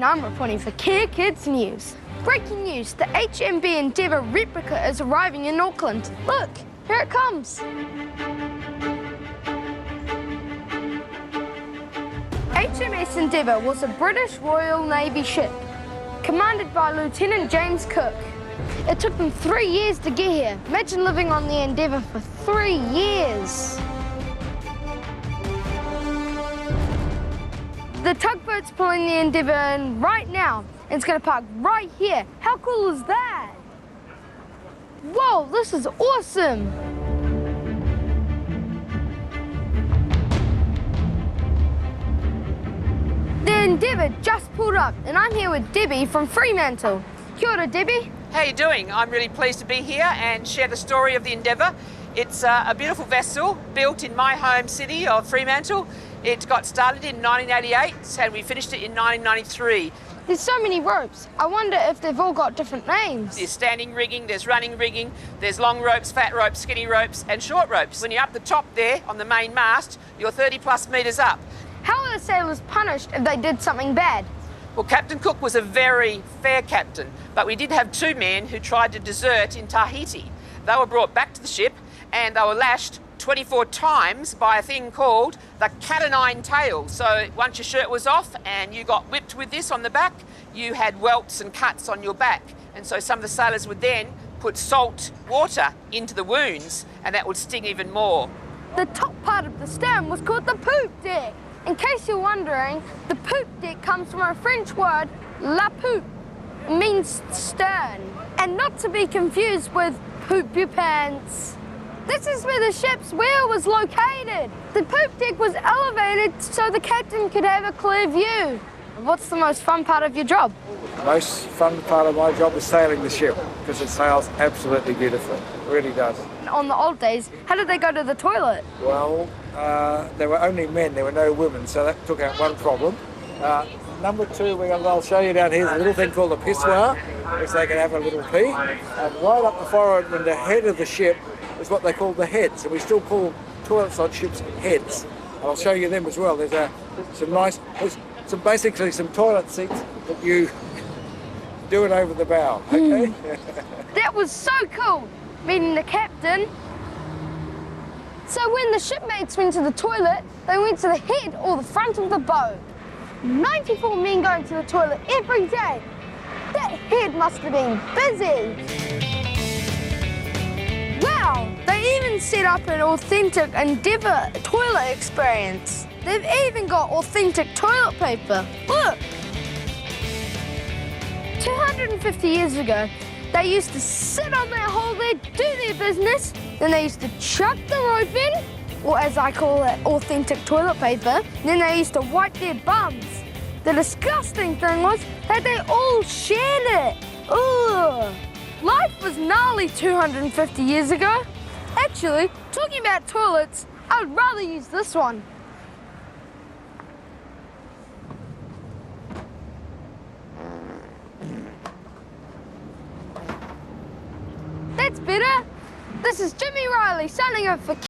I'm reporting for Care Kids News. Breaking news, the HMS Endeavour replica is arriving in Auckland. Look, here it comes. HMS Endeavour was a British Royal Navy ship, commanded by Lieutenant James Cook. It took them 3 years to get here. Imagine living on the Endeavour for 3 years. The tugboat's pulling the Endeavour in right now. It's going to park right here. How cool is that? Whoa, this is awesome. The Endeavour just pulled up, and I'm here with Debbie from Fremantle. Kia ora, Debbie. How are you doing? I'm really pleased to be here and share the story of the Endeavour. It's a beautiful vessel built in my home city of Fremantle. It got started in 1988 and we finished it in 1993. There's so many ropes. I wonder if they've all got different names. There's standing rigging, there's running rigging, there's long ropes, fat ropes, skinny ropes and short ropes. When you're up the top there on the main mast, you're 30+ metres up. How are the sailors punished if they did something bad? Well, Captain Cook was a very fair captain, but we did have 2 men who tried to desert in Tahiti. They were brought back to the ship and they were lashed 24 times by a thing called the cat-o'-nine tail. So once your shirt was off and you got whipped with this on the back, you had welts and cuts on your back. And so some of the sailors would then put salt water into the wounds and that would sting even more. The top part of the stern was called the poop deck. In case you're wondering, the poop deck comes from a French word, la poupe. It means stern. And not to be confused with poop your pants. This is where the ship's wheel was located. The poop deck was elevated so the captain could have a clear view. What's the most fun part of your job? The most fun part of my job is sailing the ship because it sails absolutely beautifully. It really does. On the old days, how did they go to the toilet? Well, there were only men, there were no women, so that took out one problem. Number 2, I'll show you down here, there's a little thing called a pissoir, which they can have a little pee. And right up the forward in the head of the ship is what they call the heads, and we still call toilets on ships heads. And I'll show you them as well. There's basically some toilet seats that you do it over the bow, okay? That was so cool, meeting the captain. So when the shipmates went to the toilet, they went to the head or the front of the boat. 94 men going to the toilet every day. That head must have been busy. Wow, they even set up an authentic Endeavour toilet experience. They've even got authentic toilet paper. Look! 250 years ago, they used to sit on their hole there, do their business, then they used to chuck the rope in, or as I call it, authentic toilet paper, then they used to wipe their bums. The disgusting thing was that they all shared it. Ugh! Life was gnarly 250 years ago. Actually, talking about toilets, I would rather use this one. That's better. This is Jimmy Riley signing up for